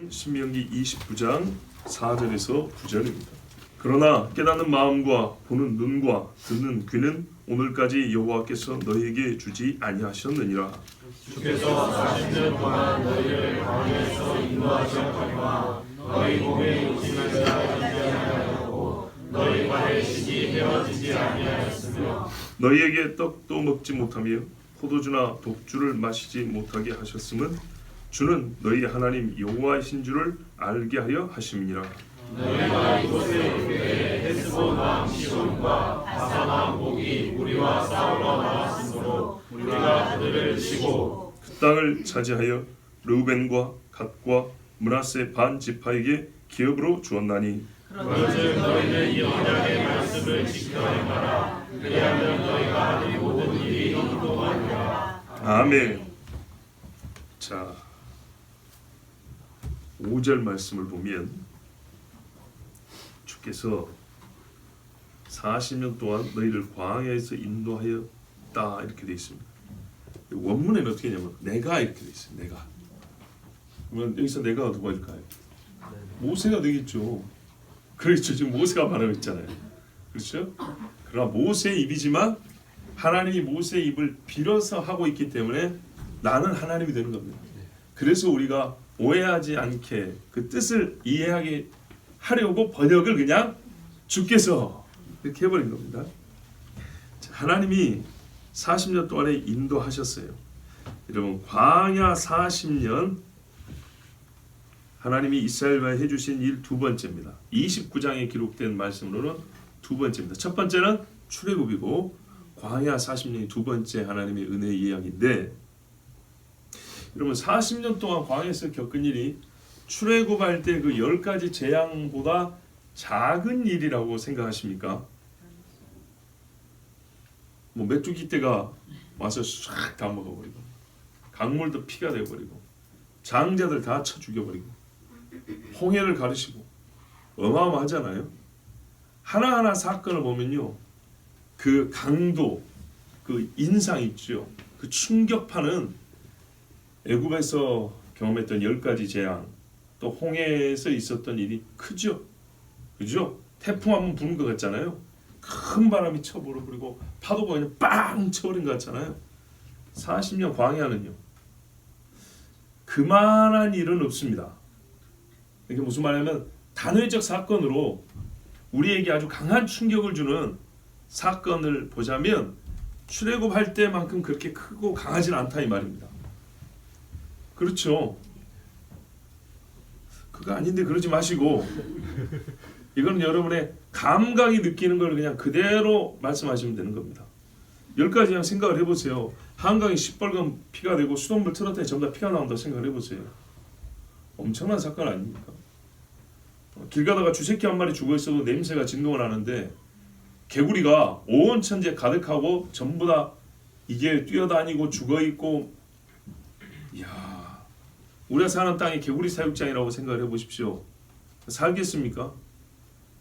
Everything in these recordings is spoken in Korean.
신명기 29장 4절에서 9절입니다. 그러나 깨닫는 마음과 보는 눈과 듣는 귀는 오늘까지 여호와께서 너희에게 주지 아니하셨느니라. 주께서 40년 동안 너희를 광야에서 인도하셨거니와 너희 몸에 육신을 지나지 아니하였고 너희 발에 신이 헤어지지 아니하였으며 너희에게 떡도 먹지 못하며 포도주나 독주를 마시지 못하게 하셨음은 주는 너희 하나님 여호와이신 줄을 알게 하려 하심이니라. 너희가 이곳에 올 때 헤스본 왕 시온과 바산 왕 옥이 우리와 싸우러 나왔으므로 우리가 그들을 치고 그 땅을 차지하여 르우벤과 갓과 므낫세 반 지파에게 기업으로 주었나니 그런즉 너희는 이 언약의 말씀을 지켜야 하라. 그리하면 너희가 하는 모든 일이 형통하리라. 아멘. 자, 5절 말씀을 보면 주께서 40년 동안 너희를 광야에서 인도하였다 이렇게 되어 있습니다. 원문에는 어떻게 하냐면 내가 이렇게 되어 있어요. 내가. 그러면 여기서 내가 누가일까요? 모세가 되겠죠. 그렇죠. 지금 모세가 말하고 있잖아요. 그렇죠? 그러나 모세의 입이지만 하나님이 모세의 입을 빌어서 하고 있기 때문에 나는 하나님이 되는 겁니다. 그래서 우리가 오해하지 않게 그 뜻을 이해하게 하려고 번역을 그냥 주께서 이렇게 해버린 겁니다. 하나님이 40년 동안에 인도하셨어요. 여러분 광야 40년 하나님이 이스라엘과 해주신 일 두 번째입니다. 29장에 기록된 말씀으로는 두 번째입니다. 첫 번째는 출애굽이고 광야 40년이 두 번째 하나님의 은혜의 이야기인데 여러분 40년 동안 광야에서 겪은 일이 출애굽할 때 그 10가지 재앙보다 작은 일이라고 생각하십니까? 뭐 메뚜기 떼가 와서 싹 다 먹어버리고 강물도 피가 되어버리고 장자들 다 쳐 죽여버리고 홍해를 가르시고 어마어마하잖아요. 하나하나 사건을 보면요 그 강도 그 인상 있죠. 그 충격파는 애굽에서 경험했던 10가지 재앙 또 홍해에서 있었던 일이 크죠. 그죠? 태풍 한번 부는 것 같잖아요. 큰 바람이 쳐버리고 파도가 그냥 빵 쳐버린 것 같잖아요. 40년 광야는요 그만한 일은 없습니다. 이게 무슨 말이냐면 단회적 사건으로 우리에게 아주 강한 충격을 주는 사건을 보자면 출애굽할 때만큼 그렇게 크고 강하진 않다 이 말입니다. 그렇죠. 그거 아닌데 그러지 마시고 이건 여러분의 감각이 느끼는 걸 그냥 그대로 말씀하시면 되는 겁니다. 10가지 그냥 생각을 해보세요. 한강이 시뻘건 피가 되고 수돗물 틀었더니 전부 다 피가 나온다고 생각을 해보세요. 엄청난 사건 아닙니까? 길 가다가 쥐새끼 한 마리 죽어있어도 냄새가 진동을 하는데 개구리가 온 천지에 가득하고 전부 다 이게 뛰어다니고 죽어있고 이야 우리가 사는 땅이 개구리 사육장이라고 생각을 해보십시오. 살겠습니까?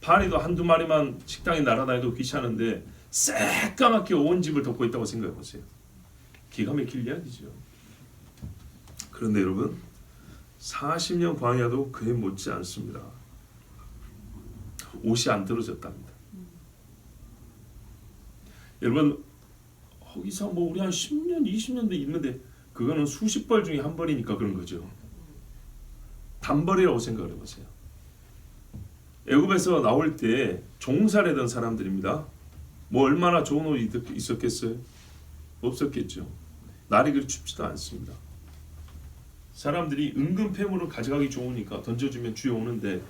파리도 한두 마리만 식당에 날아다니도 귀찮은데 새까맣게 온 집을 덮고 있다고 생각해보세요. 기가 막힐 이야기죠. 그런데 여러분 40년 광야도 그에 못지 않습니다. 옷이 안 떨어졌답니다. 여러분 거기서 뭐 우리 한 10년 20년도 있는데 그거는 수십 벌 중에 한 벌이니까 그런 거죠. 단벌이라고 생각을 해보세요. 애굽에서 나올 때 종살이던 사람들입니다. 뭐 얼마나 좋은 옷이 있었겠어요? 없었겠죠. 날이 그리 춥지도 않습니다. 사람들이 은근 폐물을 가져가기 좋으니까 던져주면 쥐어오는데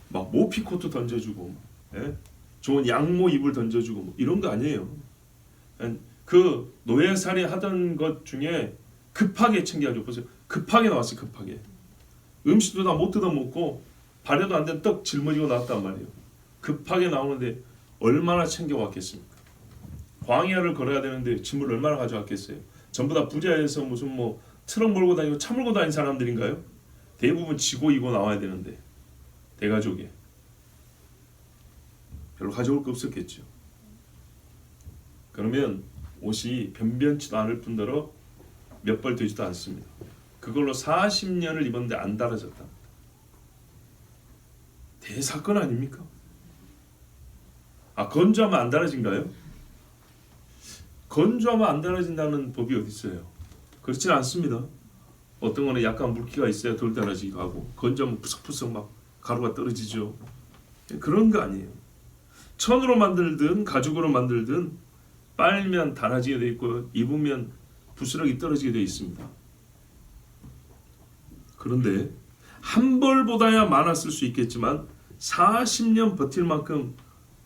막 모피코트 던져주고 예? 좋은 양모 이불 던져주고 뭐 이런 거 아니에요. 그 노예살이 하던 것 중에 급하게 챙겨가지고 보세요. 급하게 나왔어요. 급하게. 음식도 다 못 뜯어먹고 발효도 안 된 떡 짊어지고 나왔단 말이에요. 급하게 나오는데 얼마나 챙겨왔겠습니까? 광야를 걸어야 되는데 짐을 얼마나 가져왔겠어요? 전부 다 부자에서 무슨 뭐 트럭 몰고 다니고 차 몰고 다니는 사람들인가요? 대부분 지고 이고 나와야 되는데 대가족에 별로 가져올 거 없었겠죠. 그러면 옷이 변변치도 않을 뿐더러 몇 벌 되지도 않습니다. 그걸로 40년을 입었는데 안 달아졌답니다. 대사건 아닙니까? 건조하면 안 달아진가요? 건조하면 안 달아진다는 법이 어디 있어요? 그렇지는 않습니다. 어떤 거는 약간 물기가 있어야 덜 달아지기도 하고, 건조하면 푸석푸석 막 가루가 떨어지죠. 그런 거 아니에요. 천으로 만들든 가죽으로 만들든 빨면 달아지게 돼 있고 입으면 부스러기 떨어지게 돼 있습니다. 그런데 한 벌보다야 많았을 수 있겠지만 40년 버틸 만큼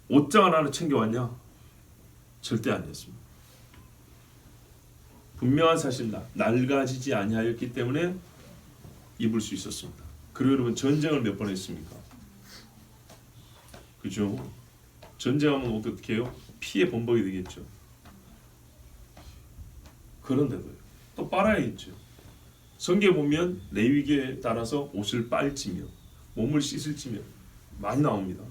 옷장을 하나 챙겨왔냐? 절대 아니었습니다. 분명한 사실입니다. 낡아지지 아니하였기 때문에 입을 수 있었습니다. 그리고 여러분, 전쟁을 몇 번 했습니까? 그죠? 전쟁하면 어떻게 해요? 피해 범벅이 되겠죠. 그런데도요, 또 빨아야겠죠. 성경에 보면 레위기에 따라서 옷을 빨지며 몸을 씻을지며 많이 나옵니다.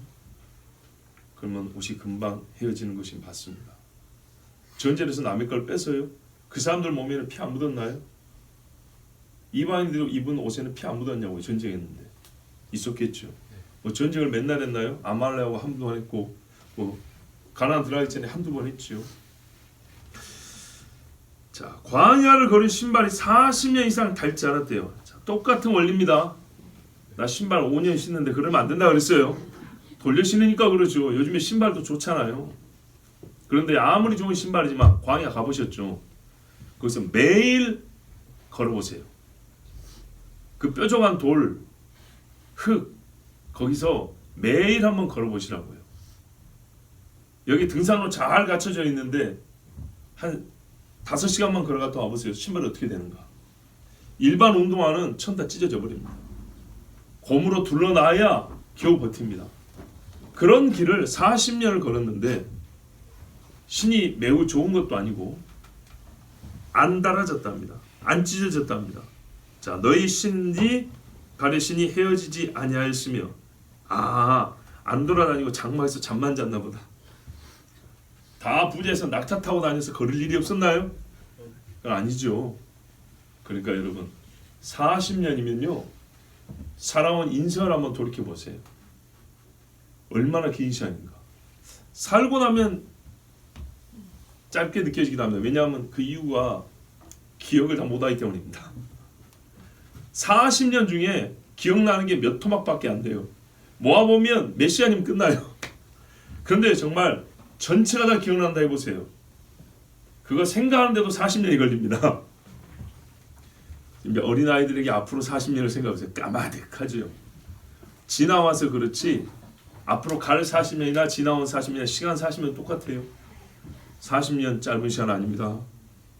그러면 옷이 금방 헤어지는 것이 맞습니다. 전쟁에서 남의 걸 뺏어요? 그 사람들 몸에는 피 안 묻었나요? 이방인들이 입은 옷에는 피 안 묻었냐고요. 전쟁했는데. 있었겠죠. 뭐 전쟁을 맨날 했나요? 아말렉하고 한두 번 했고, 뭐 가나안 들어가기 전에 한두 번 했죠. 자, 광야를 걸은 신발이 40년 이상 닳지 않았대요. 자, 똑같은 원리입니다. 나 신발 5년 신는데 그러면 안 된다 그랬어요. 돌려 신으니까 그러죠. 요즘에 신발도 좋잖아요. 그런데 아무리 좋은 신발이지만 광야 가보셨죠? 거기서 매일 걸어보세요. 그 뾰족한 돌, 흙, 거기서 매일 한번 걸어보시라고요. 여기 등산로 잘 갖춰져 있는데 한 5시간만 걸어갔다 와보세요. 신발이 어떻게 되는가. 일반 운동화는 천 다 찢어져 버립니다. 곰으로 둘러놔야 겨우 버팁니다. 그런 길을 40년을 걸었는데 신이 매우 좋은 것도 아니고 안 달아졌답니다. 안 찢어졌답니다. 자, 너희 신이 발의 신이 헤어지지 아니하였으며, 안 돌아다니고 장막에서 잠만 잤나 보다. 다 부재에서 낙타 타고 다녀서 걸을 일이 없었나요? 그건 아니죠. 그러니까 여러분, 40년이면요 살아온 인생을 한번 돌이켜 보세요. 얼마나 긴 시간인가. 살고 나면 짧게 느껴지기도 합니다. 왜냐하면 그 이유가 기억을 다 못하기 때문입니다. 40년 중에 기억나는 게 몇 토막밖에 안 돼요. 모아보면 몇 시간이면 끝나요. 그런데 정말 전체가 다 기억난다 해보세요. 그거 생각하는데도 40년이 걸립니다. 어린아이들에게 앞으로 40년을 생각해보세요. 까마득하죠. 지나와서 그렇지 앞으로 갈 40년이나 지나온 40년이나 시간 40년 똑같아요. 40년 짧은 시간 아닙니다.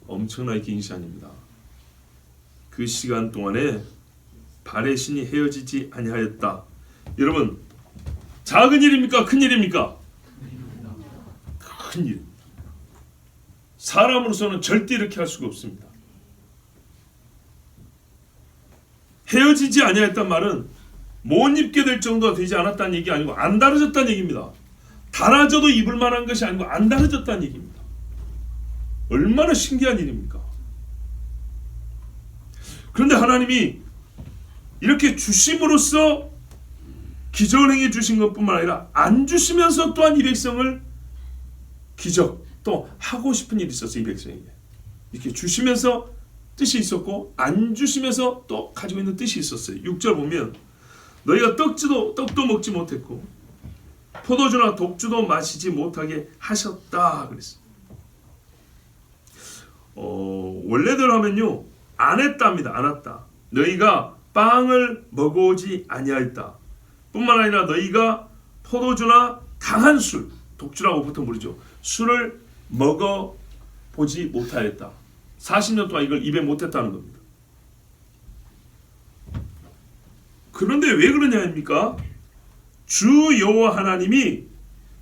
엄청나게 긴 시간입니다. 그 시간 동안에 발의 신이 헤어지지 아니하였다. 여러분, 작은 일입니까? 큰 일입니까? 큰 일. 사람으로서는 절대 이렇게 할 수가 없습니다. 헤어지지 아니하였단 말은 못 입게 될 정도가 되지 않았다는 얘기 아니고 안 달아졌다는 얘기입니다. 달아져도 입을 만한 것이 아니고 안 달아졌다는 얘기입니다. 얼마나 신기한 일입니까? 그런데 하나님이 이렇게 주심으로써 기적을 행해 주신 것뿐만 아니라 안 주시면서 또한 이 백성을 기적 또 하고 싶은 일이 있었어요. 이 백성에게 이렇게 주시면서 뜻이 있었고 안 주시면서 또 가지고 있는 뜻이 있었어요. 6절 보면 너희가 떡도 먹지 못했고 포도주나 독주도 마시지 못하게 하셨다 그랬어요. 원래대로 하면요 안 했답니다. 안 했다. 너희가 빵을 먹어오지 아니하였다. 뿐만 아니라 너희가 포도주나 강한 술, 독주라고 보통 부르죠. 술을 먹어보지 못하였다. 40년 동안 이걸 입에 못했다는 겁니다. 그런데 왜 그러냐입니까? 주 여호와 하나님이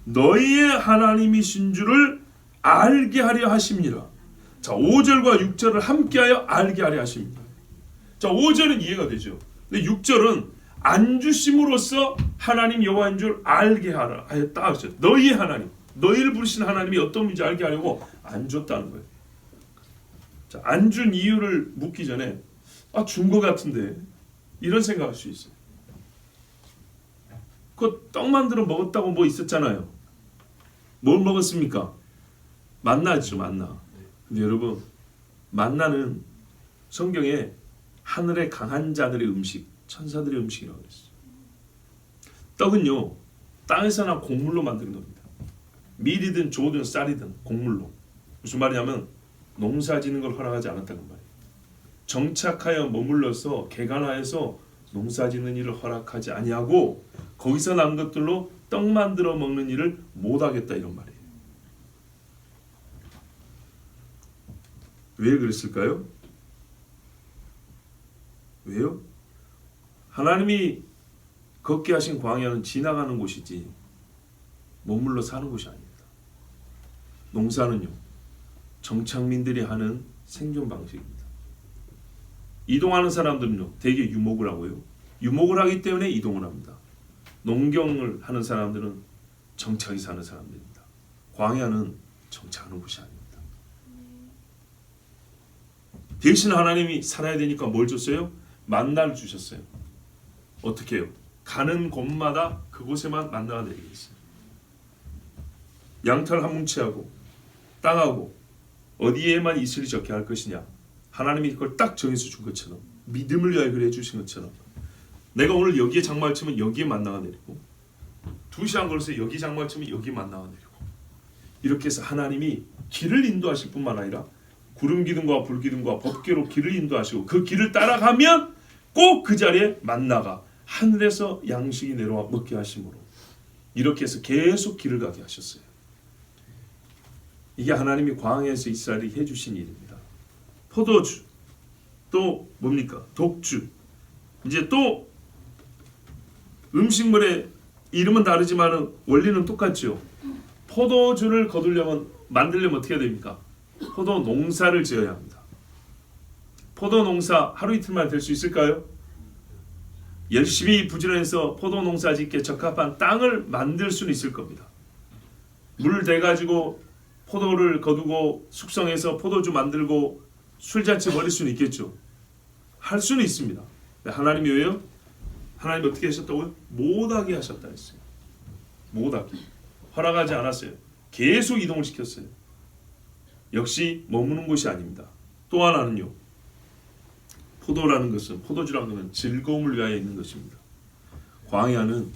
너희의 하나님이신 줄을 알게 하려 하심이라. 자, 5절과 6절을 함께하여 알게 하려 하십니다. 자, 5절은 이해가 되죠. 근데 6절은 안 주심으로써 하나님 여호와인 줄 알게 하라 하였다. 너희의 하나님, 너희를 부르신 하나님이 어떤 분인지 알게 하려고 안 줬다는 거예요. 자, 안 준 이유를 묻기 전에 준 것 같은데 이런 생각할 수 있어요. 그 떡 만들어 먹었다고 뭐 있었잖아요. 뭘 먹었습니까? 만나죠, 만나. 근데 여러분, 만나는 성경에 하늘의 강한 자들의 음식, 천사들의 음식이라고 했어요. 떡은요, 땅에서 난 곡물로 만든 겁니다. 밀이든 조든 쌀이든 곡물로. 무슨 말이냐면 농사 짓는 걸 허락하지 않았다는 말이에요. 정착하여 머물러서 개간하여서 농사 짓는 일을 허락하지 아니하고 거기서 난 것들로 떡 만들어 먹는 일을 못하겠다 이런 말이에요. 왜 그랬을까요? 왜요? 하나님이 걷게 하신 광야는 지나가는 곳이지 머물러 사는 곳이 아닙니다. 농사는요, 정착민들이 하는 생존 방식입니다. 이동하는 사람들은요, 대개 유목을 하고요. 유목을 하기 때문에 이동을 합니다. 농경을 하는 사람들은 정착이 사는 사람들입니다. 광야는 정착하는 곳이 아닙니다. 대신 하나님이 살아야 되니까 뭘 줬어요? 만나를 주셨어요. 어떻게 해요? 가는 곳마다 그곳에만 만나가 내리게 있어요. 양털 한 뭉치하고 땅하고 어디에만 이슬이 적게 할 것이냐, 하나님이 그걸 딱 정해서 준 것처럼, 믿음을 위하여 그래 주신 것처럼, 내가 오늘 여기에 장막을 치면 여기에 만나가 내리고, 2시간 걸어서 여기 장막을 치면 여기 만나가 내리고, 이렇게 해서 하나님이 길을 인도하실 뿐만 아니라 구름 기둥과 불 기둥과 법궤로 길을 인도하시고 그 길을 따라가면 꼭 그 자리에 만나가 하늘에서 양식이 내려와 먹게 하심으로, 이렇게 해서 계속 길을 가게 하셨어요. 이게 하나님이 광야에서 이스라엘이 해주신 일입니다. 포도주, 또 뭡니까? 독주. 이제 또 음식물의 이름은 다르지만 원리는 똑같죠. 포도주를 거두려면, 만들려면 어떻게 해야 됩니까? 포도 농사를 지어야 합니다. 포도 농사 하루 이틀만 될 수 있을까요? 열심히 부지런해서 포도 농사 짓기에 적합한 땅을 만들 수는 있을 겁니다. 물 대가지고 포도를 거두고 숙성해서 포도주 만들고 술잔치 벌일 수는 있겠죠. 할 수는 있습니다. 하나님이 왜요? 하나님이 어떻게 하셨다고요? 못하게 하셨다 했어요. 못하게. 허락하지 않았어요. 계속 이동을 시켰어요. 역시 머무는 곳이 아닙니다. 또 하나는요, 포도라는 것은, 포도주라는 것은 즐거움을 위하여 있는 것입니다. 광야는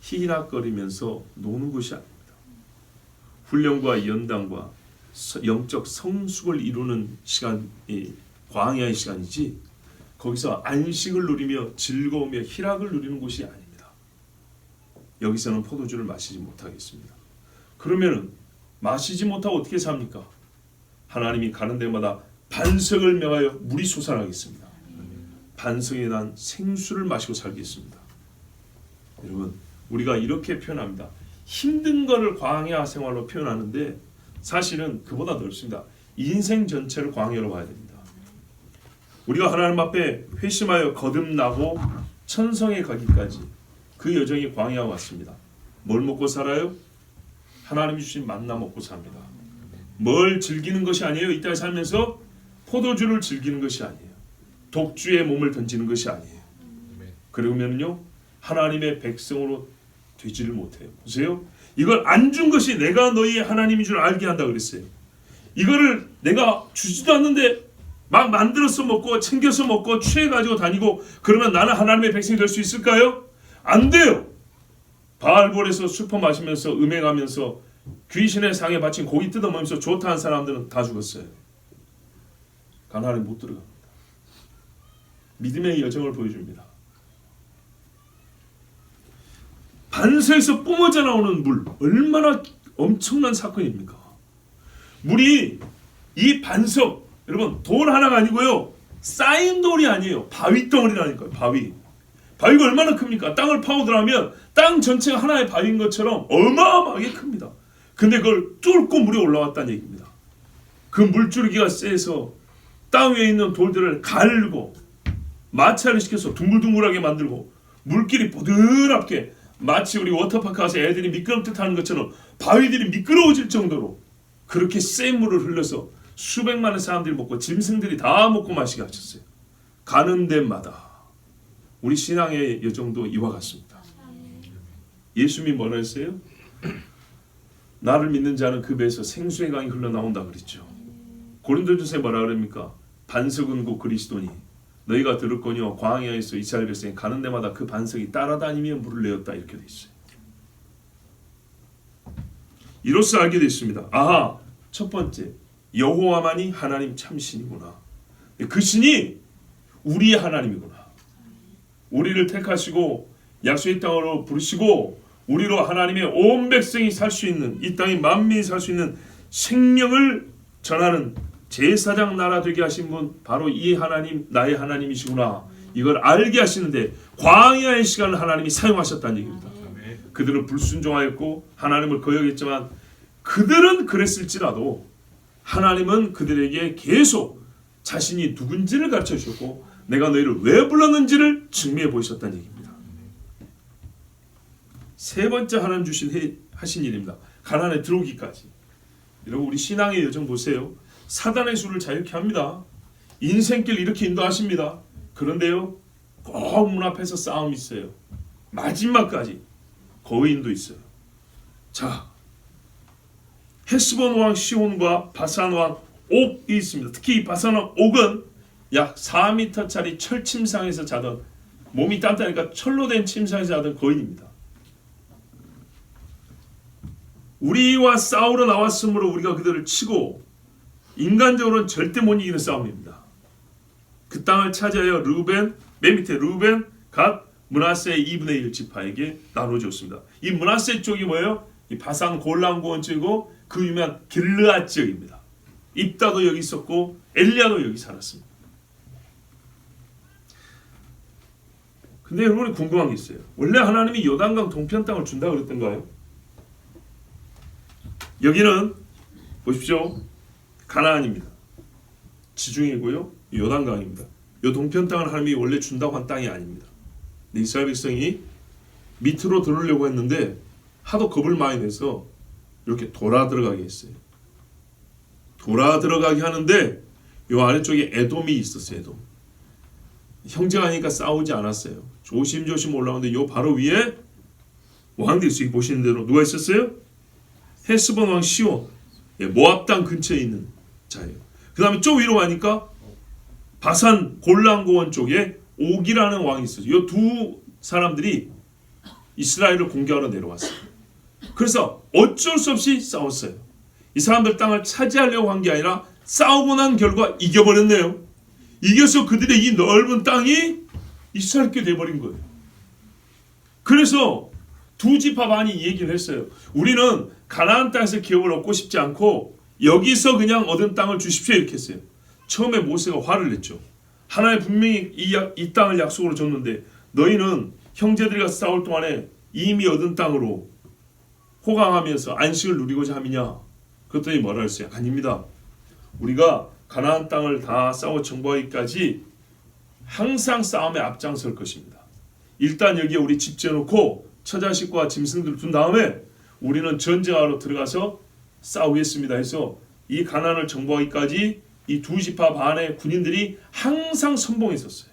희낙거리면서 노는 곳이 아닙니다. 훈련과 연단과 영적 성숙을 이루는 시간이 광야의 시간이지, 거기서 안식을 누리며 즐거우며 희락을 누리는 곳이 아닙니다. 여기서는 포도주를 마시지 못하겠습니다. 그러면은 마시지 못하고 어떻게 삽니까? 하나님이 가는 데마다 반석을 명하여 물이 솟아나겠습니다. 반석에 난 생수를 마시고 살겠습니다. 여러분, 우리가 이렇게 표현합니다. 힘든 거를 광야 생활로 표현하는데 사실은 그보다 넓습니다. 인생 전체를 광야로 봐야 됩니다. 우리가 하나님 앞에 회심하여 거듭나고 천성에 가기까지 그 여정이 광야와 같습니다. 뭘 먹고 살아요? 하나님이 주신 만나 먹고 삽니다. 뭘 즐기는 것이 아니에요. 이 땅에 살면서 포도주를 즐기는 것이 아니에요. 독주의 몸을 던지는 것이 아니에요. 그러면요, 하나님의 백성으로 되지를 못해요. 보세요. 이걸 안 준 것이 내가 너희의 하나님인 줄 알게 한다 그랬어요. 이거를 내가 주지도 않는데 막 만들어서 먹고 챙겨서 먹고 취해가지고 다니고 그러면 나는 하나님의 백성이 될 수 있을까요? 안 돼요. 바알볼에서 술퍼 마시면서 음행하면서 귀신의 상에 바친 고기 뜯어먹으면서 좋다 한 사람들은 다 죽었어요. 가나안에 못 들어갑니다. 믿음의 여정을 보여줍니다. 반석에서 뿜어져 나오는 물, 얼마나 엄청난 사건입니까? 물이 이 반석, 여러분 돌 하나가 아니고요, 쌓인 돌이 아니에요. 바위 덩어리라니까요. 바위가 얼마나 큽니까? 땅을 파고 들어가면 땅 전체가 하나의 바위인 것처럼 어마어마하게 큽니다. 근데 그걸 뚫고 물이 올라왔다는 얘기입니다. 그 물줄기가 세서 땅 위에 있는 돌들을 갈고 마찰을 시켜서 둥글둥글하게 만들고 물길이 부드럽게, 마치 우리 워터파크 가서 애들이 미끄럼틀 타는 것처럼 바위들이 미끄러워질 정도로 그렇게 센 물을 흘려서 수백만의 사람들이 먹고 짐승들이 다 먹고 마시게 하셨어요. 가는 데마다 우리 신앙의 여정도 이와 같습니다. 예수님이 뭐라 했어요? 나를 믿는 자는 그 배에서 생수의 강이 흘러나온다 그랬죠. 고린도전서에 뭐라 그럽니까? 반석은 곧 그리스도니 너희가 들었거니와 광야에서 이스라엘 백성이 가는 데마다 그 반석이 따라다니며 물을 내었다 이렇게 돼 있어요. 이로써 알게 됐습니다. 아하, 첫 번째 여호와만이 하나님 참신이구나. 그 신이 우리의 하나님이구나. 우리를 택하시고 약속의 땅으로 부르시고 우리로 하나님의 온 백성이 살 수 있는 이 땅의 만민이 살 수 있는 생명을 전하는 제사장 나라 되게 하신 분 바로 이 하나님 나의 하나님이시구나. 이걸 알게 하시는데 광야의 시간을 하나님이 사용하셨다는 얘기입니다. 그들은 불순종하였고 하나님을 거역했지만 그들은 그랬을지라도 하나님은 그들에게 계속 자신이 누군지를 가르쳐 주셨고 내가 너희를 왜 불렀는지를 증명해 보이셨다는 얘기입니다. 세 번째 하나님 하신 일입니다. 가나안에 들어오기까지. 여러분 우리 신앙의 여정 보세요. 사단의 수를 자유케 합니다. 인생길 이렇게 인도하십니다. 그런데요 꼭 문 앞에서 싸움이 있어요. 마지막까지 거인도 있어요. 자, 헤스본 왕 시온과 바산 왕 옥이 있습니다. 특히 이 바산 왕 옥은 약 4m짜리 철 침상에서 자던 몸이 단단하니까 철로 된 침상에서 자던 거인입니다. 우리와 싸우러 나왔으므로 우리가 그들을 치고 인간적으로는 절대 못 이기는 싸움입니다. 그 땅을 차지하여 르우벤, 맨 밑에 르우벤, 갓, 므낫세의 2분의 1 지파에게 나눠줬습니다. 이 므낫세 쪽이 뭐예요? 이 바산 골란 고원 쪽이고 그 유명한 길르앗 지역입니다. 입다도 여기 있었고 엘리야도 여기 살았습니다. 근데 여러분이 궁금한 게 있어요. 원래 하나님이 요단강 동편 땅을 준다고 그랬던가요? 여기는 보십시오. 가나안입니다. 지중해고요. 요단강입니다. 이 동편 땅을 하나님이 원래 준다고 한 땅이 아닙니다. 이스라엘 백성이 밑으로 들어오려고 했는데 하도 겁을 많이 내서 이렇게 돌아 들어가게 했어요. 돌아 들어가게 하는데 이 아래쪽에 에돔이 있었어요. 에돔. 형제가 아니니까 싸우지 않았어요. 조심조심 올라오는데 요 바로 위에 왕들이 있어요. 보시는 대로 누가 있었어요? 헤스본 왕 시온, 모압 땅 근처에 있는 자예요. 그 다음에 좀 위로 가니까 바산 골란 고원 쪽에 옥이라는 왕이 있어요. 이 두 사람들이 이스라엘을 공격하러 내려왔어요. 그래서 어쩔 수 없이 싸웠어요. 이 사람들 땅을 차지하려고 한 게 아니라 싸우고 난 결과 이겨버렸네요. 이겨서 그들의 이 넓은 땅이 이스라엘께 돼버린 거예요. 그래서 두 지파 반이 얘기를 했어요. 우리는 가나안 땅에서 기업을 얻고 싶지 않고 여기서 그냥 얻은 땅을 주십시오 이렇게 했어요. 처음에 모세가 화를 냈죠. 하나님 분명히 이 땅을 약속으로 줬는데 너희는 형제들과 싸울 동안에 이미 얻은 땅으로 호강하면서 안식을 누리고자 함이냐. 그랬더니 뭐라 했어요? 아닙니다. 우리가 가나안 땅을 다 싸워 정복하기까지 항상 싸움에 앞장설 것입니다. 일단 여기에 우리 집 지어놓고 처자식과 짐승들을 둔 다음에 우리는 전쟁하러 들어가서 싸우겠습니다 해서 이 가나안을 정복하기까지 이 두 지파 반의 군인들이 항상 선봉했었어요.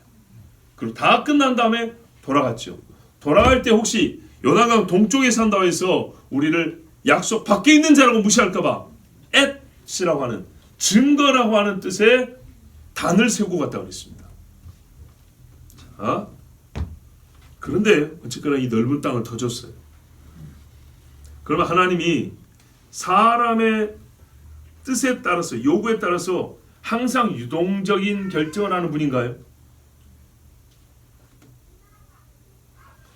그리고 다 끝난 다음에 돌아갔죠. 돌아갈 때 혹시 요단강 동쪽에 산다고 해서 우리를 약속 밖에 있는 자라고 무시할까봐 엣이라고 하는 증거라고 하는 뜻의 단을 세우고 갔다고 그랬습니다. 자, 그런데 어쨌거나 이 넓은 땅을 더 줬어요. 그러면 하나님이 사람의 뜻에 따라서 요구에 따라서 항상 유동적인 결정을 하는 분인가요?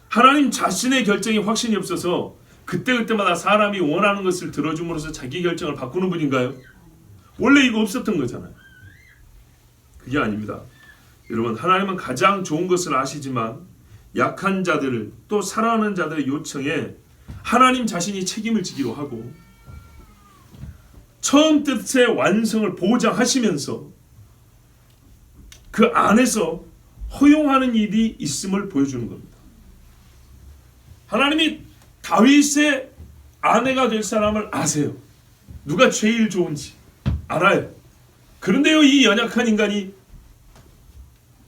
하나님 자신의 결정이 확신이 없어서 그때그때마다 사람이 원하는 것을 들어줌으로써 자기 결정을 바꾸는 분인가요? 원래 이거 없었던 거잖아요. 그게 아닙니다. 여러분 하나님은 가장 좋은 것을 아시지만 약한 자들을 또 살아가는 자들의 요청에 하나님 자신이 책임을 지기로 하고 처음 뜻의 완성을 보장하시면서 그 안에서 허용하는 일이 있음을 보여주는 겁니다. 하나님이 다윗의 아내가 될 사람을 아세요. 누가 제일 좋은지 알아요. 그런데요 이 연약한 인간이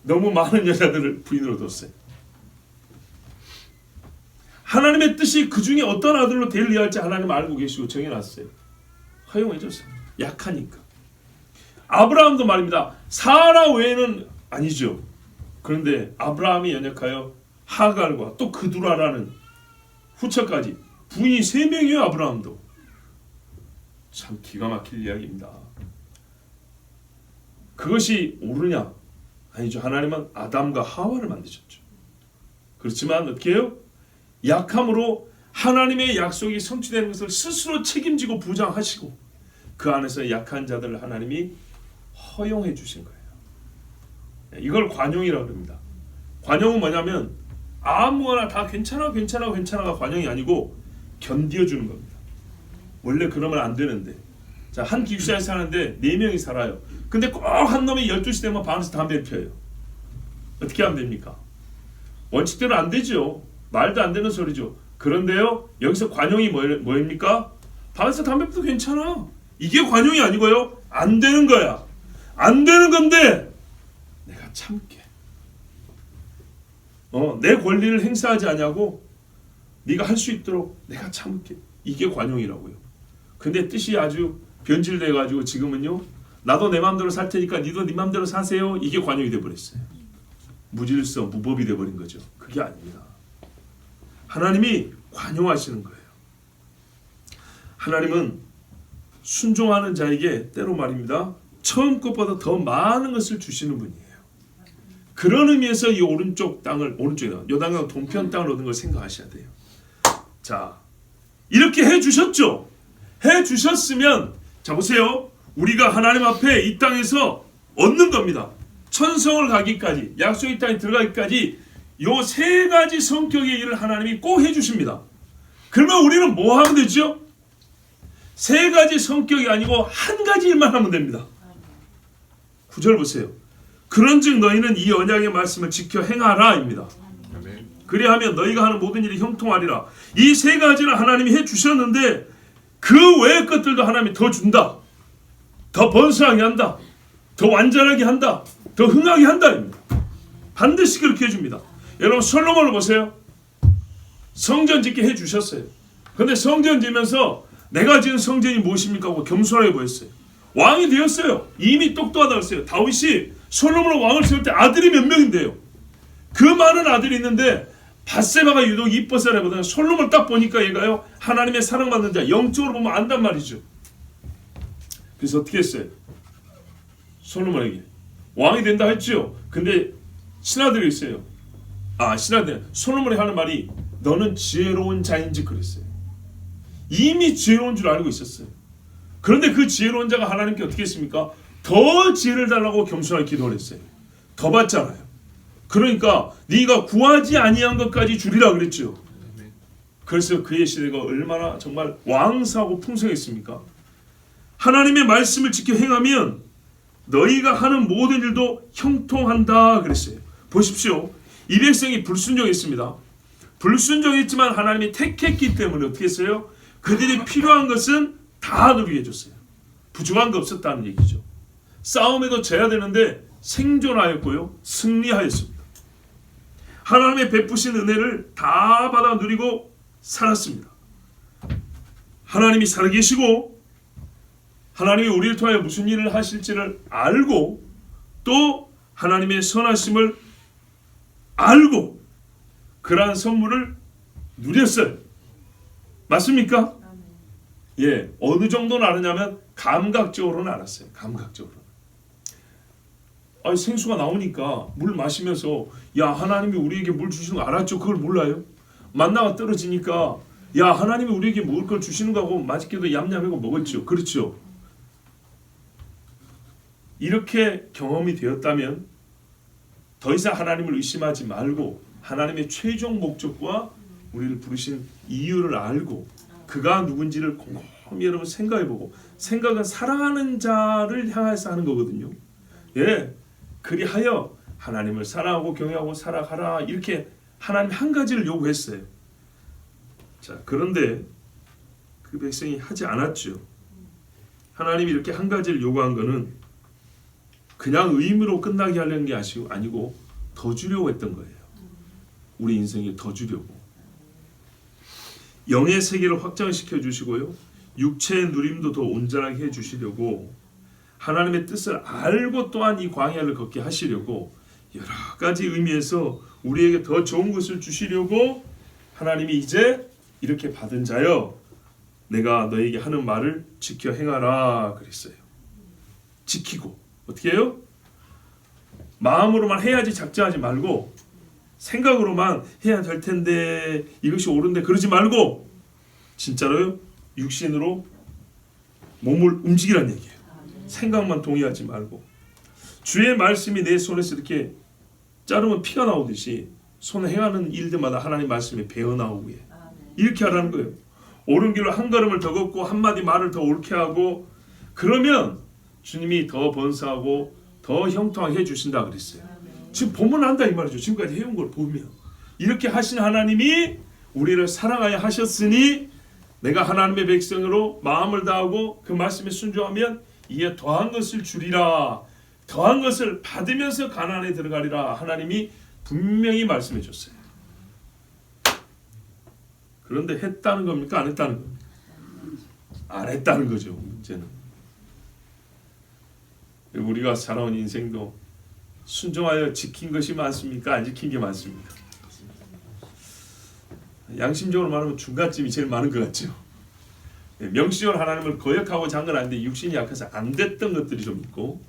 너무 많은 여자들을 부인으로 뒀어요. 하나님의 뜻이 그 중에 어떤 아들로 대리해야 할지 하나님 알고 계시고 정해놨어요. 허용해줬어요. 약하니까. 아브라함도 말입니다. 사라 외에는 아니죠. 그런데 아브라함이 연약하여 하갈과 또 그두라라는 후처까지 부인이 3명이에요. 아브라함도. 참 기가 막힐 이야기입니다. 그것이 옳으냐? 아니죠. 하나님은 아담과 하와를 만드셨죠. 그렇지만 어떻게 해요? 약함으로 하나님의 약속이 성취되는 것을 스스로 책임지고 보장하시고 그 안에서 약한 자들을 하나님이 허용해 주신 거예요. 이걸 관용이라고 합니다. 관용은 뭐냐면 아무거나 다 괜찮아가 관용이 아니고 견뎌주는 겁니다. 원래 그러면 안 되는데, 자, 한 기숙사에 사는데 4명이 살아요. 근데 꼭 한 놈이 12시 되면 방에서 담배를 피워요. 어떻게 하면 됩니까? 원칙대로 안 되죠. 말도 안 되는 소리죠. 그런데요, 여기서 관용이 뭐입니까? 방에서 담배 피워도 괜찮아. 이게 관용이 아니고요, 안 되는 거야. 안 되는 건데 내가 참게. 내 권리를 행사하지 않냐고 네가 할 수 있도록 내가 참게. 이게 관용이라고요. 근데 뜻이 아주 변질돼가지고 지금은요, 나도 내 마음대로 살 테니까 니도 네 마음대로 사세요. 이게 관용이 돼버렸어요. 무질서, 무법이 돼버린 거죠. 그게 아닙니다. 하나님이 관용하시는 거예요. 하나님은 순종하는 자에게 때로 말입니다, 처음 것보다 더 많은 것을 주시는 분이에요. 그런 의미에서 이 오른쪽에 요단강 동편 땅을 얻은 걸 생각하셔야 돼요. 자, 이렇게 해주셨죠. 해주셨으면, 자 보세요, 우리가 하나님 앞에 이 땅에서 얻는 겁니다. 천성을 가기까지, 약속의 땅에 들어가기까지 요 3가지 성격의 일을 하나님이 꼭 해주십니다. 그러면 우리는 뭐 하면 되죠? 3가지 성격이 아니고 1가지 일만 하면 됩니다. 9절 보세요. 그런즉 너희는 이 언약의 말씀을 지켜 행하라 입니다. 그리하면 너희가 하는 모든 일이 형통하리라. 이 3가지는 하나님이 해주셨는데 그 외의 것들도 하나님이 더 준다. 더 번성하게 한다. 더 완전하게 한다. 더 흥하게 한다. 반드시 그렇게 해줍니다. 여러분 솔로몬을 보세요. 성전 짓게 해주셨어요. 그런데 성전 지면서 내가 지은 성전이 무엇입니까 하고 겸손하게 보였어요. 왕이 되었어요. 이미 똑똑하다고 했어요. 다윗이 솔로몬을 왕을 세울 때 아들이 몇 명인데요. 그 많은 아들이 있는데 밧세바가 유독 이뻐서라기보다는 솔로몬을 딱 보니까 얘가요, 하나님의 사랑받는 자, 영적으로 보면 안단 말이죠. 그래서 어떻게 했어요? 솔로몬에게 왕이 된다 했죠. 근데 신하들이 있어요. 신하들, 솔로몬이 하는 말이 너는 지혜로운 자인지 그랬어요. 이미 지혜로운 줄 알고 있었어요. 그런데 그 지혜로운 자가 하나님께 어떻게 했습니까? 더 지혜를 달라고 겸손하게 기도를 했어요. 더 받잖아요. 그러니까 네가 구하지 아니한 것까지 주리라 그랬죠. 그래서 그의 시대가 얼마나 정말 왕사고 풍성했습니까? 하나님의 말씀을 지켜 행하면 너희가 하는 모든 일도 형통한다 그랬어요. 보십시오. 이 백성이 불순종했습니다. 불순종했지만 하나님이 택했기 때문에 어떻게 했어요? 그들이 필요한 것은 다 누리게 해줬어요. 부족한 거 없었다는 얘기죠. 싸움에도 져야 되는데 생존하였고요, 승리하였습니다. 하나님의 베푸신 은혜를 다 받아 누리고 살았습니다. 하나님이 살아계시고 하나님이 우리를 통하여 무슨 일을 하실지를 알고 또 하나님의 선하심을 알고 그러한 선물을 누렸어요. 맞습니까? 예, 어느 정도는 아느냐면 감각적으로는 알았어요. 감각적으로. 생수가 나오니까 물 마시면서 야, 하나님이 우리에게 물 주시는 거 알았죠? 그걸 몰라요? 만나가 떨어지니까 야, 하나님이 우리에게 먹을 걸 주시는 거고 맛있게도 얌얌하고 먹었죠. 그렇죠? 이렇게 경험이 되었다면 더 이상 하나님을 의심하지 말고 하나님의 최종 목적과 우리를 부르신 이유를 알고 그가 누군지를 곰곰이 여러분 생각해보고, 생각은 사랑하는 자를 향해서 하는 거거든요. 예, 그리하여 하나님을 사랑하고 경외하고 살아가라, 이렇게 하나님 한 가지를 요구했어요. 자, 그런데 그 백성이 하지 않았죠. 하나님이 이렇게 한 가지를 요구한 거는 그냥 의무로 끝나게 하려는 게 아니고 더 주려고 했던 거예요. 우리 인생에 더 주려고. 영의 세계를 확장시켜 주시고요. 육체의 누림도 더 온전하게 해주시려고 하나님의 뜻을 알고 또한 이 광야를 걷게 하시려고 여러 가지 의미에서 우리에게 더 좋은 것을 주시려고 하나님이 이제 이렇게 받은 자여 내가 너에게 하는 말을 지켜 행하라 그랬어요. 지키고 어떻게 해요? 마음으로만 해야지 작정하지 말고 생각으로만 해야 될 텐데 이것이 옳은데 그러지 말고 진짜로요 육신으로 몸을 움직이라는 얘기예요. 생각만 동의하지 말고 주의 말씀이 내 손에서 이렇게 자르면 피가 나오듯이 손에 행하는 일들마다 하나님 말씀이 배어나오게 이렇게 하라는 거예요. 옳은 길로 한 걸음을 더 걷고 한마디 말을 더 옳게 하고 그러면 주님이 더 번성하고 더 형통하게 해주신다 그랬어요. 지금 보면 안다 이 말이죠. 지금까지 해온 걸 보면 이렇게 하신 하나님이 우리를 사랑하여 하셨으니 내가 하나님의 백성으로 마음을 다하고 그 말씀에 순종하면 이에 더한 것을 주리라. 더한 것을 받으면서 가나안에 들어가리라. 하나님이 분명히 말씀해 줬어요. 그런데 했다는 겁니까? 안 했다는 겁니까? 안 했다는 거죠. 문제는 우리가 살아온 인생도 순종하여 지킨 것이 많습니까? 안 지킨 게 많습니까? 양심적으로 말하면 중간쯤이 제일 많은 것 같죠. 명시적으로 하나님을 거역하고자 한 건 아닌데 육신이 약해서 안 됐던 것들이 좀 있고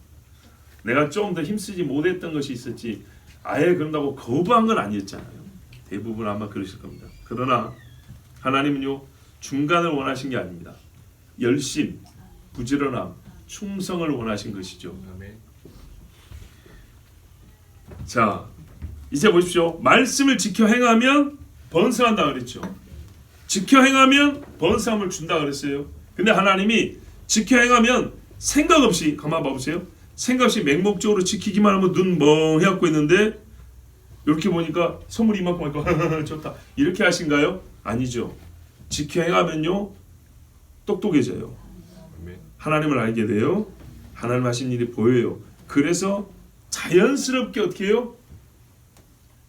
내가 좀 더 힘쓰지 못했던 것이 있었지 아예 그런다고 거부한 건 아니었잖아요. 대부분 아마 그러실 겁니다. 그러나 하나님은요 중간을 원하신 게 아닙니다. 열심, 부지런함, 충성을 원하신 것이죠. 자 이제 보십시오. 말씀을 지켜 행하면 번성한다 그랬죠. 지켜 행하면 번성함을 준다 그랬어요. 근데 하나님이 지켜 행하면 생각 없이 가만 봐보세요. 생각 없이 맹목적으로 지키기만 하면 눈 멍해 갖고 있는데 이렇게 보니까 선물이 이만큼 하니까 좋다 이렇게 하신가요? 아니죠. 지켜 행하면요 똑똑해져요. 하나님을 알게 돼요. 하나님 하신 일이 보여요. 그래서 자연스럽게 어떻게 해요?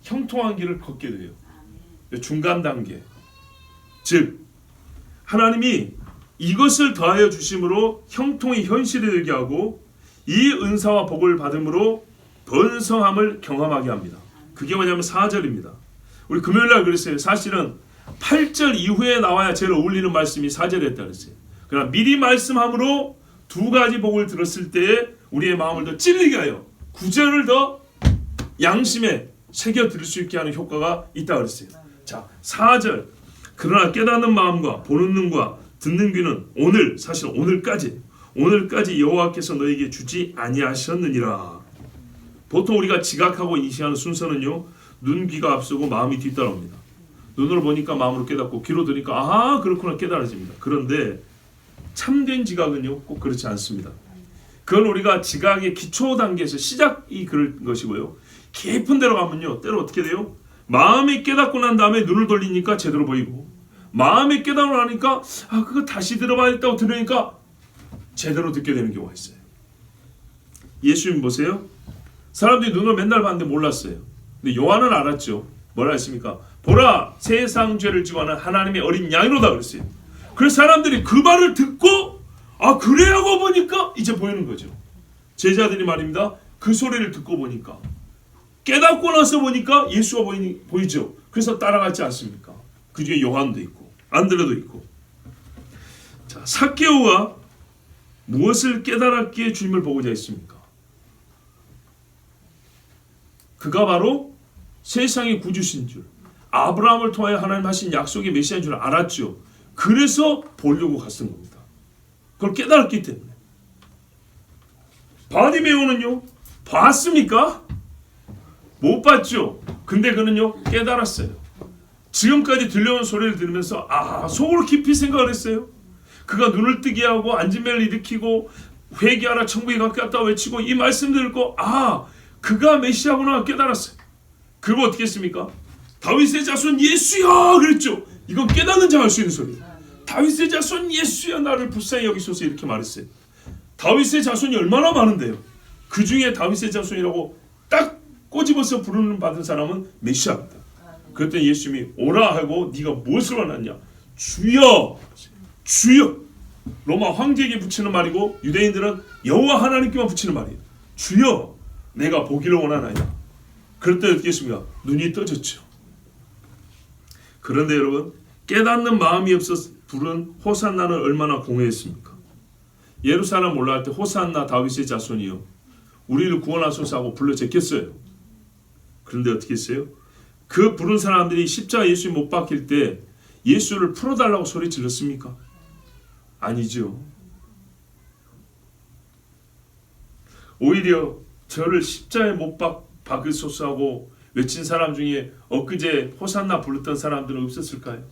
형통한 길을 걷게 돼요. 중간 단계. 즉 하나님이 이것을 더하여 주심으로 형통이 현실이 되게 하고 이 은사와 복을 받음으로 번성함을 경험하게 합니다. 그게 뭐냐면 4절입니다. 우리 금요일날 그랬어요. 사실은 8절 이후에 나와야 제일 어울리는 말씀이 4절에 했다 그랬어요. 그러나 미리 말씀함으로 두 가지 복을 들었을 때에 우리의 마음을 더 찔리게 하여 9절을 더 양심에 새겨 들을 수 있게 하는 효과가 있다 그랬어요. 자 4절 그러나 깨닫는 마음과 보는 눈과 듣는 귀는 오늘 사실 오늘까지 여호와께서 너에게 주지 아니하셨느니라. 보통 우리가 지각하고 인식하는 순서는요 눈 귀가 앞서고 마음이 뒤따라옵니다. 눈으로 보니까 마음으로 깨닫고 귀로 들으니까 아 그렇구나 깨달아집니다. 그런데 참된 지각은요 꼭 그렇지 않습니다. 그건 우리가 지각의 기초 단계에서 시작이 그런 것이고요. 깊은 데로 가면요 때로 어떻게 돼요? 마음이 깨닫고 난 다음에 눈을 돌리니까 제대로 보이고 마음이 깨닫고 나니까 아 그거 다시 들어봐야겠다고 들으니까 제대로 듣게 되는 경우가 있어요. 예수님 보세요. 사람들이 눈을 맨날 봤는데 몰랐어요. 근데 요한은 알았죠. 뭐라 했습니까? 보라 세상 죄를 지고 하는 하나님의 어린 양이로다 그랬어요. 그래서 사람들이 그 말을 듣고 아 그래 하고 보니까 이제 보이는 거죠. 제자들이 말입니다. 그 소리를 듣고 보니까 깨닫고 나서 보니까 예수가 보이죠. 그래서 따라갔지 않습니까? 그 중에 요한도 있고 안드레도 있고. 자 삭개오가 무엇을 깨달았기에 주님을 보고자 했습니까? 그가 바로 세상의 구주신 줄 아브라함을 통하여 하나님 하신 약속의 메시아인 줄 알았죠. 그래서 보려고 갔던 겁니다. 그걸 깨달았기 때문에. 바디메오는요 봤습니까? 못 봤죠. 근데 그는요 깨달았어요. 지금까지 들려온 소리를 들으면서 아 속으로 깊이 생각을 했어요. 그가 눈을 뜨게 하고 안진매를 일으키고 회개하라 천국에 가깝다 외치고 이 말씀 듣고 아 그가 메시아구나 깨달았어요. 그리고 어떻게 했습니까? 다윗의 자손 예수야 그랬죠. 이건 깨닫는 자가 할 수 있는 소리예요. 다윗의 자손 예수야 나를 불쌍히 여기소서 이렇게 말했어요. 다윗의 자손이 얼마나 많은데요. 그 중에 다윗의 자손이라고 딱 꼬집어서 부르는 받은 사람은 메시아입니다. 그랬더니 예수님이 오라 하고 네가 무엇을 원하냐 주여, 주여. 로마 황제에게 붙이는 말이고 유대인들은 여호와 하나님께만 붙이는 말이에요. 주여, 내가 보기를 원하나이다. 그럴 때 어떻게 했습니까? 눈이 떠졌죠. 그런데 여러분, 깨닫는 마음이 없어서 부른 호산나는 얼마나 공허했습니까? 예루살렘 올라갈 때 호산나 다윗의 자손이요, 우리를 구원하소서 하고 불러 제꼈어요. 그런데 어떻게 했어요? 그 부른 사람들이 십자가 예수 못 박힐 때 예수를 풀어달라고 소리 질렀습니까? 아니죠. 오히려 저를 십자가에 못 박으소서 하고 외친 사람 중에 엊그제 호산나 불렀던 사람들은 없었을까요?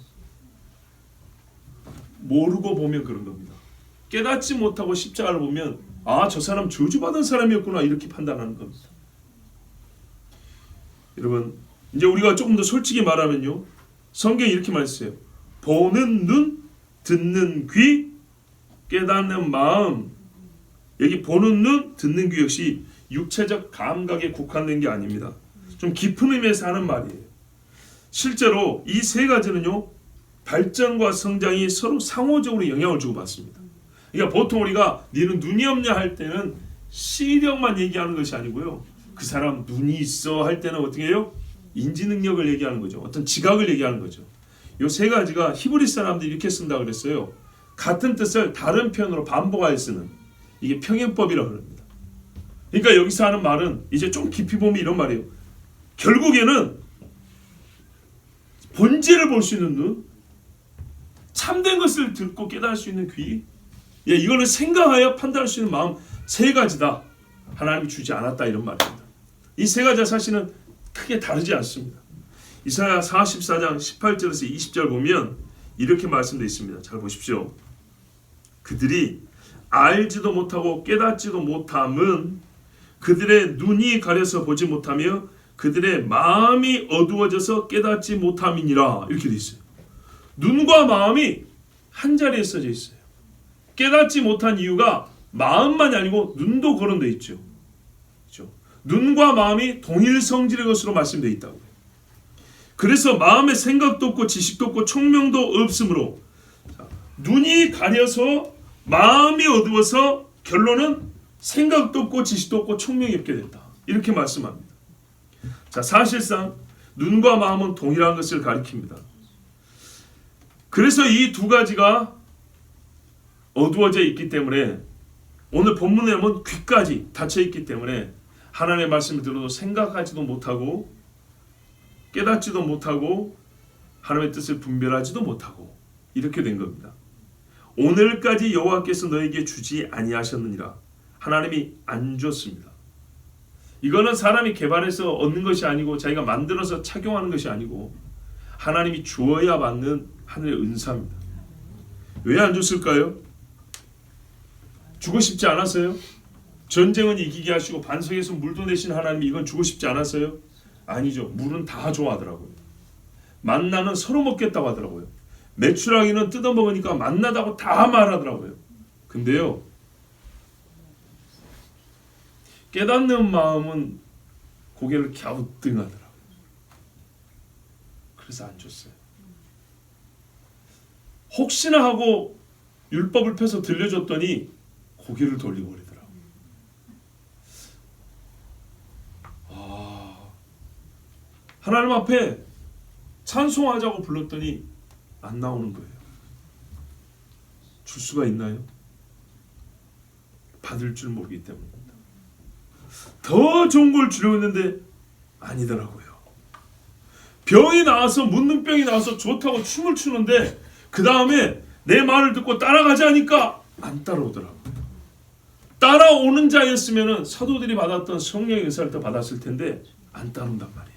모르고 보면 그런 겁니다. 깨닫지 못하고 십자가를 보면 아, 저 사람 저주받은 사람이었구나 이렇게 판단하는 겁니다. 여러분, 이제 우리가 조금 더 솔직히 말하면요, 성경이 이렇게 말했어요. 보는 눈, 듣는 귀, 깨닫는 마음. 여기 보는 눈, 듣는 귀 역시 육체적 감각에 국한된 게 아닙니다. 좀 깊은 의미에서 하는 말이에요. 실제로 이 세 가지는요, 발전과 성장이 서로 상호적으로 영향을 주고받습니다. 그러니까 보통 우리가 너는 눈이 없냐 할 때는 시력만 얘기하는 것이 아니고요, 그 사람 눈이 있어 할 때는 어떻게 해요? 인지 능력을 얘기하는 거죠. 어떤 지각을 얘기하는 거죠. 이 세 가지가 히브리 사람들이 이렇게 쓴다 그랬어요. 같은 뜻을 다른 표현으로 반복하여 쓰는, 이게 평행법이라고 합니다. 그러니까 여기서 하는 말은 이제 좀 깊이 보면 이런 말이에요. 결국에는 본질을 볼 수 있는 눈, 참된 것을 듣고 깨달을 수 있는 귀, 이거를 생각하여 판단할 수 있는 마음, 세 가지다. 하나님이 주지 않았다 이런 말입니다. 이 세 가지가 사실은 크게 다르지 않습니다. 이사야 44장 18절에서 20절 보면 이렇게 말씀되어 있습니다. 잘 보십시오. 그들이 알지도 못하고 깨닫지도 못함은 그들의 눈이 가려서 보지 못하며 그들의 마음이 어두워져서 깨닫지 못함이니라. 이렇게 되어 있어요. 눈과 마음이 한 자리에 써져 있어요. 깨닫지 못한 이유가 마음만이 아니고 눈도 거론되어 있죠. 그렇죠? 눈과 마음이 동일 성질의 것으로 말씀되어 있다고요. 그래서 마음의 생각도 없고 지식도 없고 총명도 없으므로, 눈이 가려서 마음이 어두워서 결론은 생각도 없고 지식도 없고 총명이 없게 된다. 이렇게 말씀합니다. 자, 사실상 눈과 마음은 동일한 것을 가리킵니다. 그래서 이 두 가지가 어두워져 있기 때문에 오늘 본문에 보면 귀까지 닫혀 있기 때문에 하나님의 말씀을 들어도 생각하지도 못하고 깨닫지도 못하고 하나님의 뜻을 분별하지도 못하고 이렇게 된 겁니다. 오늘까지 여호와께서 너에게 주지 아니하셨느니라. 하나님이 안 줬습니다. 이거는 사람이 개발해서 얻는 것이 아니고 자기가 만들어서 착용하는 것이 아니고 하나님이 주어야 받는 하늘의 은사입니다. 왜 안 줬을까요? 주고 싶지 않았어요? 전쟁은 이기게 하시고 반석에서 물도 내신 하나님이 이건 주고 싶지 않았어요? 아니죠. 물은 다 좋아하더라고요. 만나는 서로 먹겠다고 하더라고요. 메추라기는 뜯어먹으니까 만나다고 다 말하더라고요. 근데요, 깨닫는 마음은 고개를 갸우뚱하더라고요. 그래서 안 줬어요. 혹시나 하고 율법을 펴서 들려줬더니 고개를 돌리고 그러더라고요. 하나님 앞에 찬송하자고 불렀더니 안 나오는 거예요. 줄 수가 있나요? 받을 줄 모르기 때문입니다. 더 좋은 걸 주려고 했는데 아니더라고요. 병이 나와서, 문둥병이 나와서 좋다고 춤을 추는데 그 다음에 내 말을 듣고 따라가지 하니까 안 따라오더라고요. 따라오는 자였으면 사도들이 받았던 성령의 은사를 더 받았을 텐데 안 따라온단 말이에요.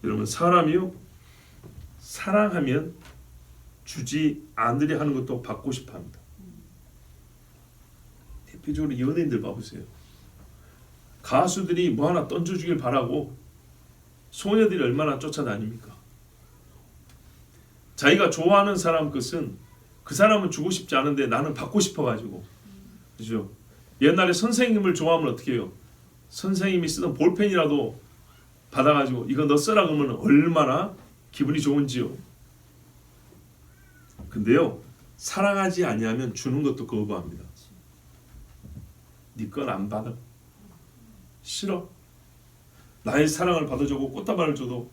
여러분, 사람이요, 사랑하면 주지 않으려 하는 것도 받고 싶어 합니다. 대표적으로 연예인들 봐보세요. 가수들이 뭐 하나 던져주길 바라고 소녀들이 얼마나 쫓아다닙니까? 자기가 좋아하는 사람 것은 그 사람은 주고 싶지 않은데 나는 받고 싶어가지고, 그죠? 옛날에 선생님을 좋아하면 어떻게 해요? 선생님이 쓰던 볼펜이라도 받아가지고 이거 너 써라 그러면 얼마나 기분이 좋은지요? 근데요, 사랑하지 아니하면 주는 것도 거부합니다. 네 건 안 받아. 싫어. 나의 사랑을 받아주고 꽃다발을 줘도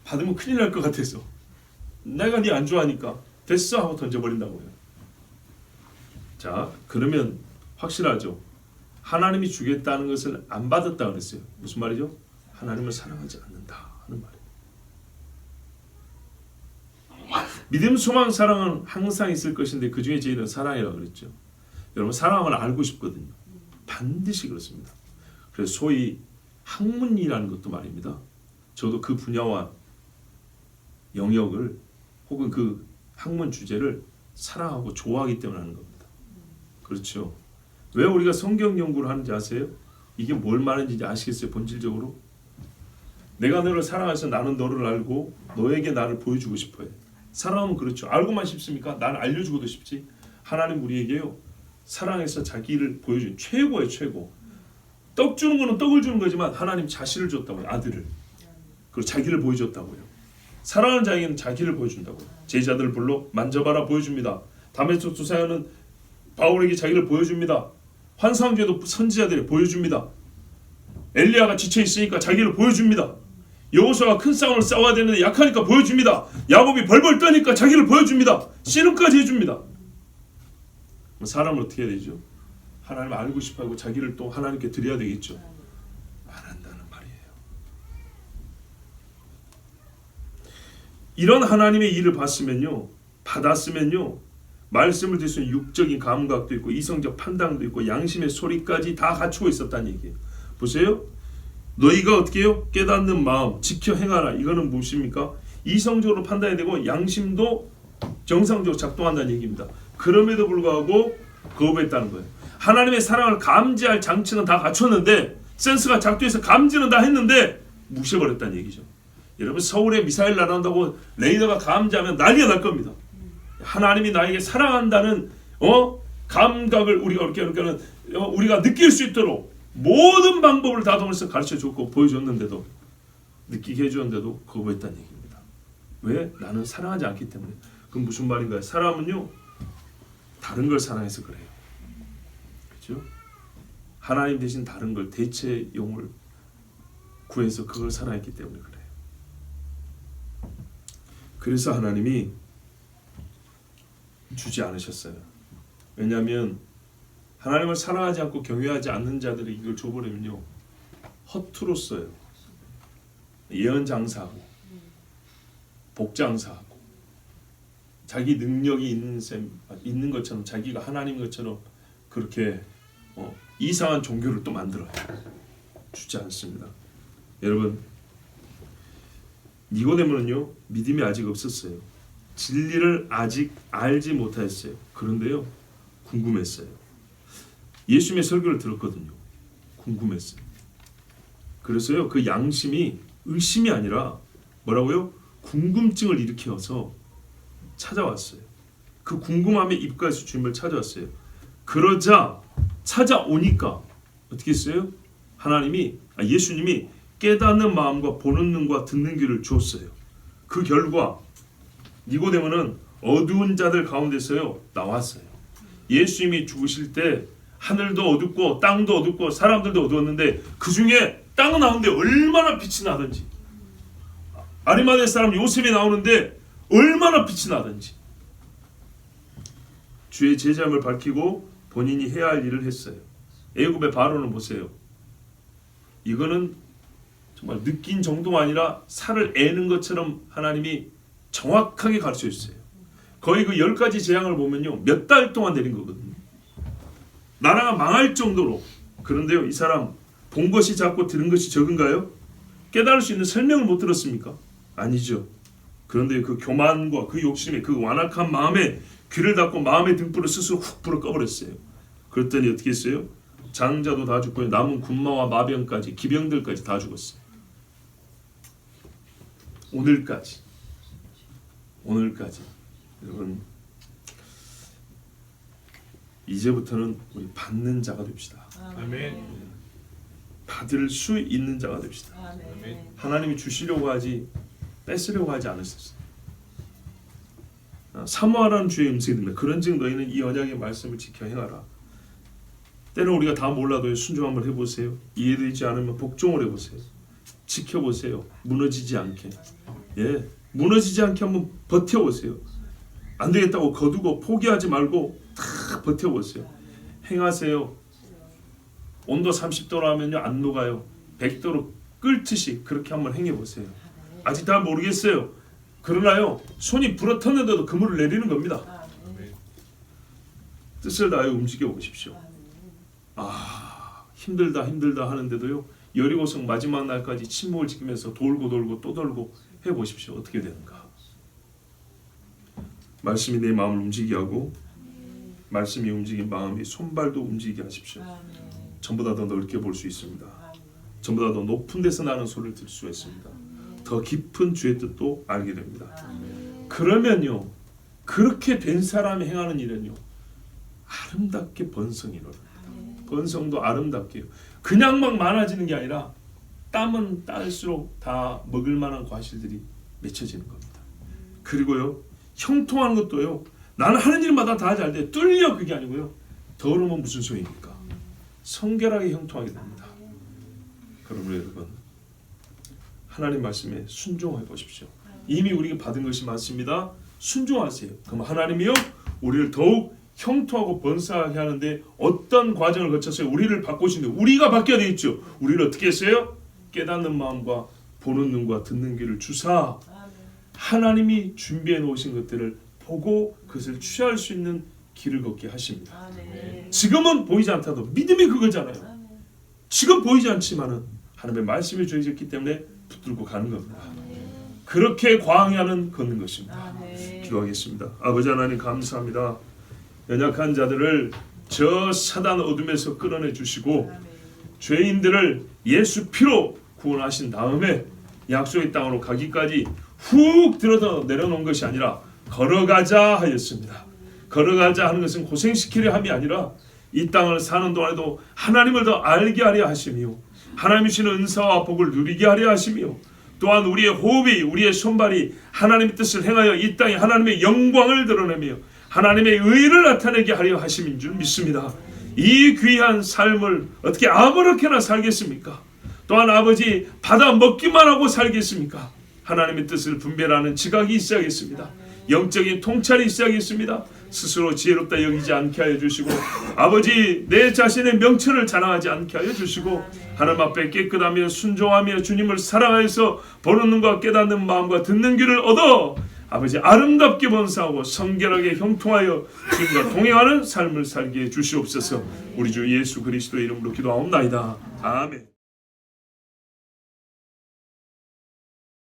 받으면 큰일 날 것 같아서 내가 네 안 좋아하니까 됐어 하고 던져버린다고요. 자, 그러면 확실하죠. 하나님이 주겠다는 것을 안 받았다 그랬어요. 무슨 말이죠? 하나님을 사랑하지 않는다 하는 말이에요. 믿음, 소망, 사랑은 항상 있을 것인데 그 중에 제일은 사랑이라고 그랬죠. 여러분, 사랑하면 알고 싶거든요. 반드시 그렇습니다. 그래서 소위 학문이라는 것도 말입니다. 저도 그 분야와 영역을 혹은 그 학문 주제를 사랑하고 좋아하기 때문에 하는 겁니다. 그렇죠. 왜 우리가 성경 연구를 하는지 아세요? 이게 뭘 말하는지 아시겠어요? 본질적으로 내가 너를 사랑해서 나는 너를 알고 너에게 나를 보여주고 싶어요. 사랑하면 그렇죠. 알고만 싶습니까? 난 알려주고도 싶지. 하나님 우리에게요, 사랑해서 자기를 보여준 최고의 최고. 떡 주는 거는 떡을 주는 거지만 하나님 자신을 줬다고요. 아들을. 그리고 자기를 보여줬다고요. 사랑하는 자에게는 자기를 보여준다고요. 제자들을 불러 만져봐라 보여줍니다. 다메섹 수사야는 바울에게 자기를 보여줍니다. 환상주에도 선지자들이 보여줍니다. 엘리야가 지쳐있으니까 자기를 보여줍니다. 여호수아가 큰 싸움을 싸워야 되는데 약하니까 보여줍니다. 야곱이 벌벌 떠니까 자기를 보여줍니다. 씨름까지 해줍니다. 사람은 어떻게 해야 되죠? 하나님을 알고 싶어하고 자기를 또 하나님께 드려야 되겠죠. 안 한다는 말이에요. 이런 하나님의 일을 받았으면요, 말씀을 들을 수 있는 육적인 감각도 있고 이성적 판단도 있고 양심의 소리까지 다 갖추고 있었다는 얘기예요. 보세요. 너희가 어떻게 해요? 깨닫는 마음 지켜 행하라. 이거는 무엇입니까? 이성적으로 판단해야 되고 양심도 정상적으로 작동한다는 얘기입니다. 그럼에도 불구하고 거부했다는 거예요. 하나님의 사랑을 감지할 장치는 다 갖췄는데, 센스가 작동해서 감지는 다 했는데 무시해버렸다는 얘기죠. 여러분, 서울에 미사일 날아온다고 레이더가 감지하면 난리가 날 겁니다. 하나님이 나에게 사랑한다는 감각을 우리가 느낄 수 있도록 모든 방법을 다 통해서 가르쳐줬고 보여줬는데도, 느끼게 해주었는데도 거부했다는 얘기입니다. 왜? 나는 사랑하지 않기 때문에. 그럼 무슨 말인가요? 사람은요, 다른 걸 사랑해서 그래요. 그렇죠? 하나님 대신 다른 걸, 대체용을 구해서 그걸 사랑했기 때문에 그래요. 그래서 하나님이 주지 않으셨어요. 왜냐하면 하나님을 사랑하지 않고 경외하지 않는 자들이 이걸 줘버리면요, 허투루 써요. 예언장사하고 복장사하고 자기 능력이 있는 것처럼, 자기가 하나님 것처럼 그렇게 이상한 종교를 또 만들어요. 주지 않습니다. 여러분, 니고데모는요, 믿음이 아직 없었어요. 진리를 아직 알지 못했어요. 그런데요, 궁금했어요. 예수님의 설교를 들었거든요. 궁금했어요. 그래서요, 그 양심이 의심이 아니라 뭐라고요? 궁금증을 일으켜서 찾아왔어요. 그 궁금함에 입가에서 주님을 찾아왔어요. 그러자 찾아오니까 어떻게 했어요? 예수님이 깨닫는 마음과 보는 눈과 듣는 귀를 주었어요. 그 결과 니고데모는 어두운 자들 가운데서요 나왔어요. 예수님이 죽으실 때 하늘도 어둡고 땅도 어둡고 사람들도 어두웠는데 그 중에 땅 나오는데 얼마나 빛이 나든지, 아리마대 사람 요셉이 나오는데 얼마나 빛이 나든지 주의 제자임을 밝히고 본인이 해야 할 일을 했어요. 애굽의 바로는 보세요. 이거는 정말 느낀 정도가 아니라 살을 애는 것처럼 하나님이 정확하게 가르쳐 주셨어요. 거의 그 10가지 재앙을 보면요, 몇 달 동안 내린 거거든요. 나라가 망할 정도로. 그런데요, 이 사람 본 것이 작고 들은 것이 적은가요? 깨달을 수 있는 설명을 못 들었습니까? 아니죠. 그런데 그 교만과 그 욕심에, 그 완악한 마음에 귀를 닫고 마음의 등불을 스스로 훅 불어 꺼버렸어요. 그랬더니 어떻게 했어요? 장자도 다 죽고 남은 군마와 마병까지, 기병들까지 다 죽었어요. 오늘까지. 여러분, 이제부터는 우리 받는 자가 됩시다. 아멘. 받을 수 있는 자가 됩시다. 아멘. 하나님이 주시려고 하지 뺏으려고 하지 않으셨어요. 사모하라는 주의 음성이 들리면 그런즉 너희는 이 언약의 말씀을 지켜 행하라. 때는 우리가 다 몰라도 순종 한번 해보세요. 이해되지 않으면 복종을 해보세요. 지켜보세요. 무너지지 않게. 무너지지 않게 한번 버텨보세요. 안 되겠다고 거두고 포기하지 말고 다 버텨보세요. 행하세요. 온도 30도로 하면요 안 녹아요. 100도로 끓듯이 그렇게 한번 행해보세요. 아직 다 모르겠어요. 그러나요 손이 불어텄는데도 그물을 내리는 겁니다. 뜻을 다하여 움직여 보십시오. 힘들다 하는데도요 여리고성 마지막 날까지 침묵을 지키면서 돌고 또 돌고 해보십시오. 어떻게 되는가. 말씀이 내 마음을 움직이게 하고 말씀이 움직인 마음이 손발도 움직이게 하십시오. 전보다 더 넓게 볼 수 있습니다. 전보다 더 높은 데서 나는 소리를 들을 수가 있습니다. 더 깊은 주의 뜻도 알게 됩니다. 그러면요 그렇게 된 사람이 행하는 일은요 아름답게 번성이 일어납니다. 번성도 아름답게요. 그냥 막 많아지는 게 아니라 땀은 딸수록 다 먹을 만한 과실들이 맺혀지는 겁니다. 그리고요 형통하는 것도요 나는 하는 일마다 다 잘 돼 뚫려 그게 아니고요 더러우면 무슨 소용입니까? 성결하게 형통하게 됩니다. 그러므로 여러분 하나님 말씀에 순종해 보십시오. 이미 우리가 받은 것이 많습니다. 순종하세요. 그럼 하나님이요 우리를 더욱 형통하고 번성하게 하는데 어떤 과정을 거쳐서 우리를 바꾸시는데 우리가 바뀌어야 되겠죠. 우리를 어떻게 했어요? 깨닫는 마음과 보는 눈과 듣는 귀를 주사 하나님이 준비해 놓으신 것들을 보고 그것을 취할 수 있는 길을 걷게 하십니다. 지금은 보이지 않다도 믿음이 그거잖아요. 지금 보이지 않지만은 하나님의 말씀이 주어졌기 때문에 붙들고 가는 겁니다. 그렇게 광야는 걷는 것입니다. 기도하겠습니다. 아버지 하나님 감사합니다. 연약한 자들을 저 사단 어둠에서 끌어내 주시고 죄인들을 예수 피로 구원하신 다음에 약속의 땅으로 가기까지 훅 들어서 내려놓은 것이 아니라 걸어가자 하였습니다. 걸어가자 하는 것은 고생시키려 함이 아니라 이 땅을 사는 동안에도 하나님을 더 알게 하려 하시며 하나님이 주시는 은사와 복을 누리게 하려 하시며 또한 우리의 호흡이 우리의 손발이 하나님의 뜻을 행하여 이 땅에 하나님의 영광을 드러내며 하나님의 의를 나타내게 하려 하심인 줄 믿습니다. 이 귀한 삶을 어떻게 아무렇게나 살겠습니까? 또한 아버지 받아 먹기만 하고 살겠습니까? 하나님의 뜻을 분별하는 지각이 있어야겠습니다. 영적인 통찰이 있어야겠습니다. 스스로 지혜롭다 여기지 않게 하여 주시고 아버지 내 자신의 명철을 자랑하지 않게 하여 주시고 하나님 앞에 깨끗하며 순종하며 주님을 사랑하여서 보는 눈과 깨닫는 마음과 듣는 귀를 얻어 아버지 아름답게 번성하고 성결하게 형통하여 주님과 동행하는 삶을 살게 해 주시옵소서. 우리 주 예수 그리스도의 이름으로 기도하옵나이다. 아멘.